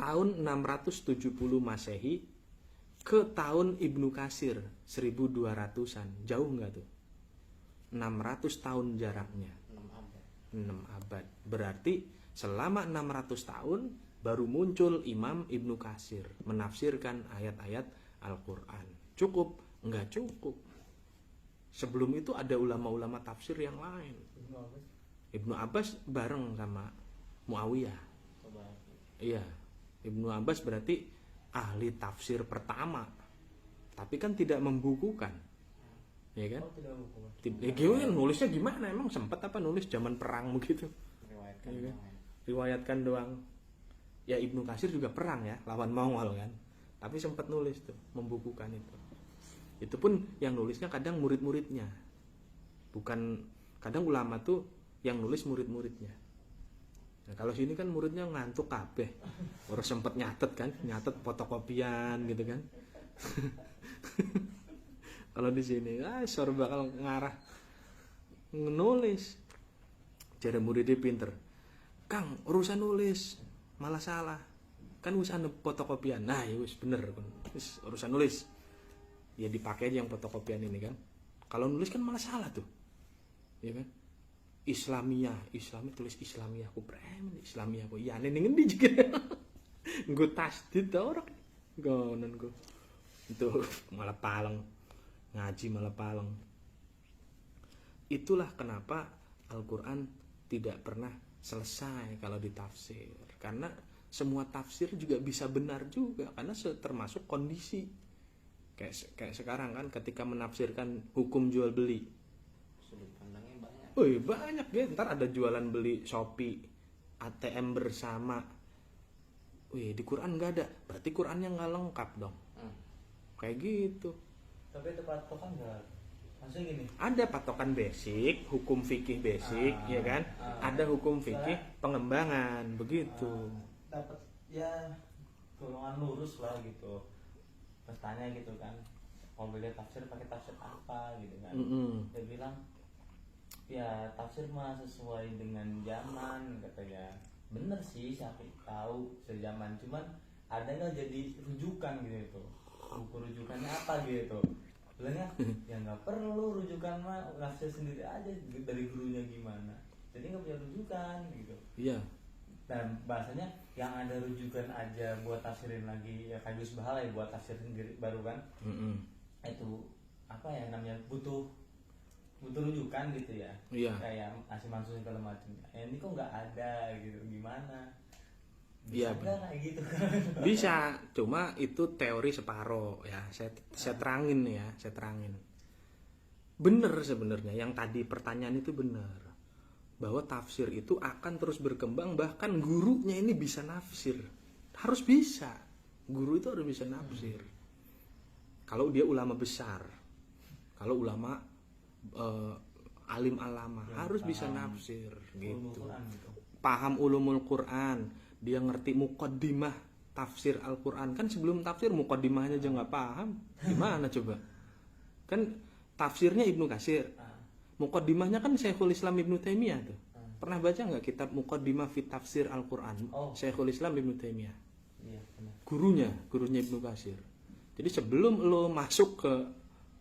tahun 670 Masehi ke tahun Ibnu Katsir 1200-an. Jauh nggak tuh? 600 tahun jaraknya. 6 abad. Berarti selama 600 tahun baru muncul Imam Ibnu Katsir menafsirkan ayat-ayat Al-Quran. Cukup? Nggak cukup. Sebelum itu ada ulama-ulama tafsir yang lain. Ibnu Abbas bareng sama Muawiyah. Iya, Ibnu Abbas berarti ahli tafsir pertama. Tapi kan tidak membukukan. Ya kan? Gimana nulisnya gimana? Emang sempat apa nulis zaman perang begitu? Riwayatkan doang. Ya Ibnu Katsir juga perang ya, lawan Mongol kan. Tapi sempat nulis tuh, membukukan itu. Itu pun yang nulisnya kadang murid-muridnya. Bukan, kadang ulama tuh yang nulis murid-muridnya. Nah, kalau sini kan muridnya ngantuk kabeh. Baru sempat nyatet kan, nyatet fotokopian gitu kan. Kalau di sini, sor bakal ngarah nulis. Cara muridnya pinter. Kang, urusan nulis malah salah. Kan wis ana fotokopian. Nah, ya wis bener kan. Wis urusan nulis. Ya dipakai aja yang fotokopian ini kan. Kalau nulis kan malah salah tuh. Ya kan? Islamiyah tulis Islamiyah aku premen Islamiyah aku. Ya ning ngendi juga. Nggo tasdid ta ora. Gonen go. Itu malah paleng. Ngaji malah paleng. Itulah kenapa Al-Qur'an tidak pernah selesai kalau ditafsir. Karena semua tafsir juga bisa benar juga karena termasuk kondisi. Kayak sekarang kan ketika menafsirkan hukum jual beli. Sudut pandangnya banyak. Banyak ya. Ntar ada jualan beli Shopee, ATM bersama. Di Quran nggak ada. Berarti Qurannya nggak lengkap dong. Kayak gitu. Tapi itu patokan nggak? Maksudnya gini. Ada patokan basic, hukum fikih basic, ya kan? Ada hukum fikih pengembangan, begitu. Dapat ya golongan lurus lah gitu. Bertanya gitu kan, kalau beda tafsir pakai tafsir apa gitu kan. Dia bilang ya tafsir mah sesuai dengan zaman katanya. Bener sih, siapa tahu sejaman, cuman ada nggak jadi rujukan gitu. Buku rujukannya apa gitu. Bilangnya ya nggak perlu rujukan mah, nafsir sendiri aja dari gurunya gimana. Jadi nggak punya rujukan gitu. Iya. Dan bahasanya yang ada rujukan aja buat tafsirin lagi ya kayak Gus Bahala ya buat tafsir sendiri baru kan. Itu apa ya namanya butuh rujukan gitu ya. Iya. Kayak Asyik Mansur segala macam. Ini kok nggak ada gitu, gimana? Iya, kayak gitu kan. Bisa, cuma itu teori separoh ya. Saya terangin ya, saya terangin. Bener sebenarnya yang tadi pertanyaan itu benar. Bahwa tafsir itu akan terus berkembang, bahkan gurunya ini bisa nafsir. Harus bisa. Guru itu harus bisa nafsir. Kalau dia ulama besar. Kalau ulama alim alama ya, harus bisa nafsir gitu. Paham ulumul Quran, dia ngerti muqaddimah tafsir Al-Quran. Kan sebelum tafsir muqaddimahnya aja nggak paham, gimana coba? Kan tafsirnya Ibnu Katsir, muqaddimahnya kan Syekhul Islam Ibnu Taimiyah tuh. Pernah baca nggak kitab Muqaddimah fi Tafsir Al-Quran? Syekhul Islam Ibnu Taimiyah. Iya, benar. Gurunya Ibnu Katsir. Jadi sebelum lo masuk ke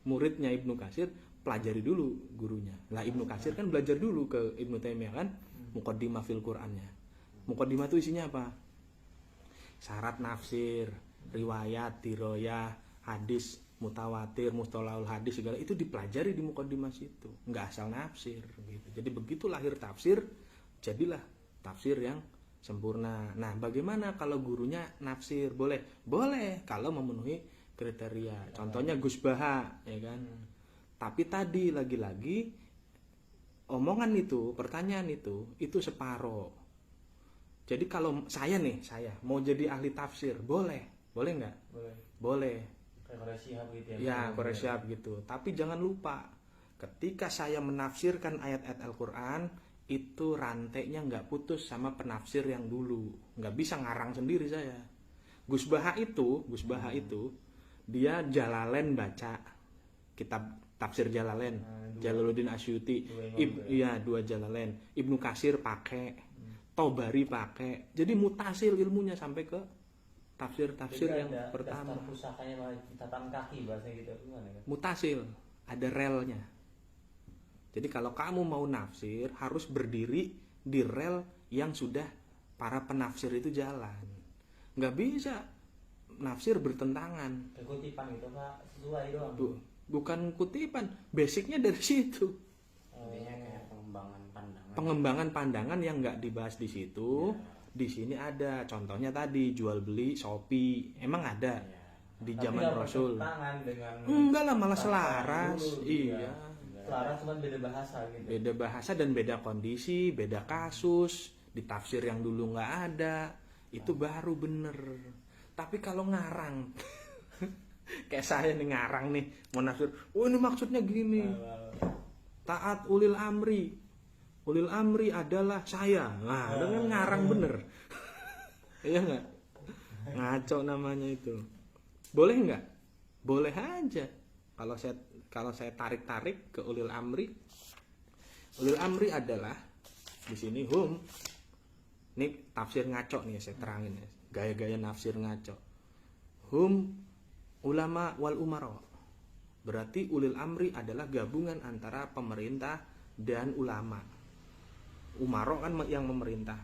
muridnya Ibnu Katsir, pelajari dulu gurunya. Lah Ibnu Katsir kan belajar dulu ke Ibnu Taimiyah kan, Muqaddimah fil Qur'annya. Muqaddimah itu isinya apa? Syarat nafsir, riwayat, diroyah, hadis, mutawatir, mustalahul hadis segala itu dipelajari di muqaddimah situ. Enggak asal nafsir gitu. Jadi begitu lahir tafsir, jadilah tafsir yang sempurna. Nah, bagaimana kalau gurunya nafsir? Boleh kalau memenuhi kriteria. Contohnya Gus Baha, ya kan? Tapi tadi lagi-lagi omongan itu, pertanyaan itu separoh. Jadi kalau saya mau jadi ahli tafsir, boleh nggak? Boleh. Kayak Quraish Shihab gitu ya. Ya, Quraish Shihab gitu. Tapi jangan lupa, ketika saya menafsirkan ayat-ayat Al-Quran, itu rantainya nggak putus sama penafsir yang dulu. Nggak bisa ngarang sendiri saya. Gus Baha itu, dia Jalalain baca kitab tafsir Jalalain, Jalaluddin Asyuti. Dua Jalalain. Ibnu Katsir pakai, Tobari pakai. Jadi mutasil ilmunya sampai ke tafsir Jadi yang ada pertama. daftar pusakanya malah catatan kaki bahasanya gitu, gimana kan? Mutasil, ada relnya. Jadi kalau kamu mau nafsir harus berdiri di rel yang sudah para penafsir itu jalan. Nggak bisa nafsir bertentangan. Kekutipan gitu Pak, sesuai doang. Bukan kutipan, basicnya dari situ. Intinya kayak pengembangan pandangan. Pengembangan pandangan yang nggak dibahas di situ, di sini ada. Contohnya tadi jual beli Shopee, emang ada di Tapi zaman nggak Rasul. bertentangan dengan Enggak lah, malah bahasa selaras. dulu, Iya. Selaras cuma beda bahasa gitu. Beda bahasa dan beda kondisi, beda kasus, ditafsir yang dulu nggak ada, itu baru bener. Tapi kalau ngarang, kayak saya nih ngarang nih, mau nafsir, oh ini maksudnya gini, taat ulil amri adalah saya, nah itu kan ngarang bener, iya nggak? Ngaco namanya itu. Boleh nggak? Boleh aja. Kalau saya tarik ke ulil amri adalah di sini hum. Ini tafsir ngaco nih, saya terangin ya. Gaya-gaya nafsir ngaco. Hum ulama wal umara. Berarti ulil amri adalah gabungan antara pemerintah dan ulama. Umaro kan yang memerintah,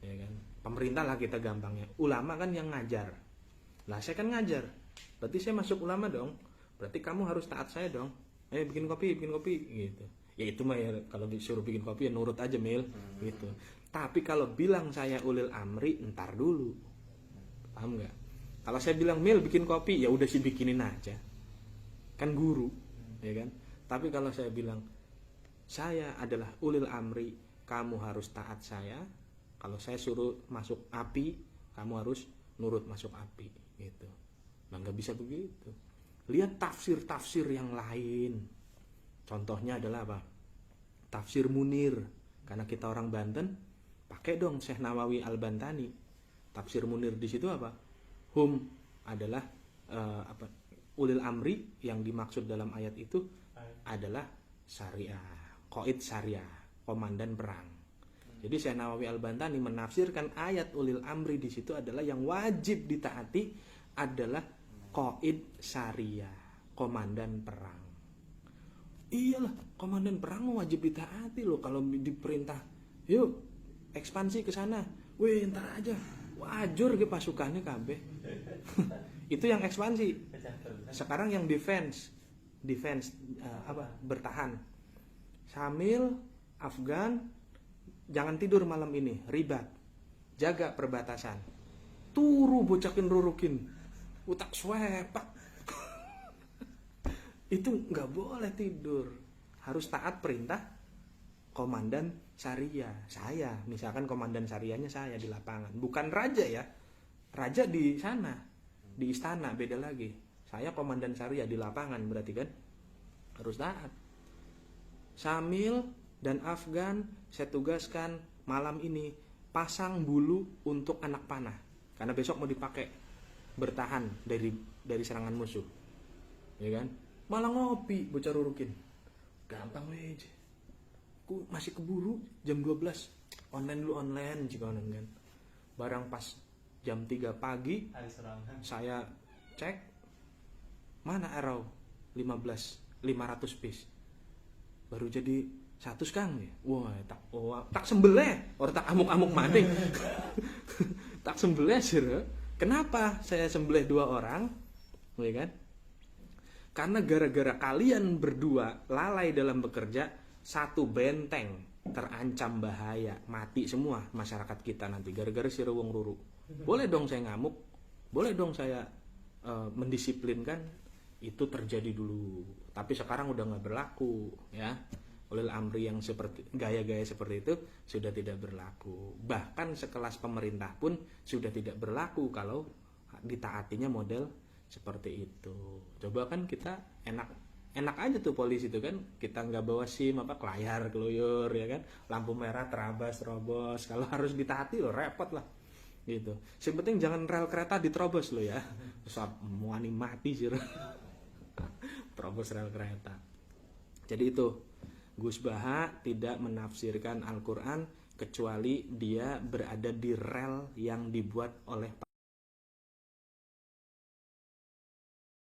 ya kan? Pemerintah lah kita gampangnya. Ulama kan yang ngajar. Lah saya kan ngajar. Berarti saya masuk ulama dong. Berarti kamu harus taat saya dong. Bikin kopi gitu. Ya itu mah ya, kalau disuruh bikin kopi ya nurut aja Mil gitu. Tapi kalau bilang saya ulil amri, entar dulu. Paham nggak? Kalau saya bilang Mil bikin kopi, ya udah sih bikinin aja. Kan guru, ya kan? Tapi kalau saya bilang saya adalah ulil amri, kamu harus taat saya. Kalau saya suruh masuk api, kamu harus nurut masuk api gitu. Nah, nggak bisa begitu. Lihat tafsir-tafsir yang lain. Contohnya adalah apa? Tafsir Munir. Karena kita orang Banten, pakai dong Syekh Nawawi Al-Bantani. Tafsir Munir di situ apa? Hum adalah ulil amri yang dimaksud dalam ayat itu adalah syariah, qaid syariah, komandan perang. Jadi Syekh Nawawi Al-Bantani menafsirkan ayat ulil amri di situ adalah yang wajib ditaati adalah qaid syariah, komandan perang. Iyalah, komandan perang wajib ditaati loh. Kalau diperintah, yuk ekspansi ke sana, weh ntar aja, wajur ke pasukannya kabeh. Itu yang ekspansi. Sekarang yang defense bertahan. Samil, Afgan, jangan tidur malam ini, ribat, jaga perbatasan. Turu bocakin rurukin, utak swepak. Itu nggak boleh tidur, harus taat perintah komandan syariah. Saya, misalkan komandan syariahnya saya di lapangan, bukan raja ya. Raja di sana, di istana beda lagi. Saya komandan syariah di lapangan, berarti kan harus taat. Samil dan Afgan saya tugaskan malam ini pasang bulu untuk anak panah, karena besok mau dipakai bertahan dari serangan musuh, ya kan? Malah ngopi bocah rurukin, gampang aja. Ku masih keburu jam 12 online jika online kan. Barang pas jam 3 pagi saya cek mana arrow 500 piece baru jadi 100 Kang ya. Wah, tak sembelih, orang tak amuk-amuk maning. Tak sembelih sih. Kenapa saya sembelih 2 orang? Ya kan? Karena gara-gara kalian berdua lalai dalam bekerja, satu benteng terancam bahaya, mati semua masyarakat kita nanti gara-gara si Rewong Ruru. Boleh dong saya ngamuk, boleh dong saya mendisiplinkan, itu terjadi dulu. Tapi sekarang udah nggak berlaku, ya. Ulil amri yang seperti gaya-gaya seperti itu sudah tidak berlaku. Bahkan sekelas pemerintah pun sudah tidak berlaku kalau ditaatinya model seperti itu. Coba kan kita enak aja tuh polisi itu kan, kita nggak bawa SIM kelayar keluyur ya kan, lampu merah terobos. Kalau harus ditaati loh repot lah gitu. Yang penting jangan rel kereta diterobos lo ya. Muani mati sih. Terobos rel kereta. Jadi itu Gus Baha tidak menafsirkan Al-Quran kecuali dia berada di rel yang dibuat oleh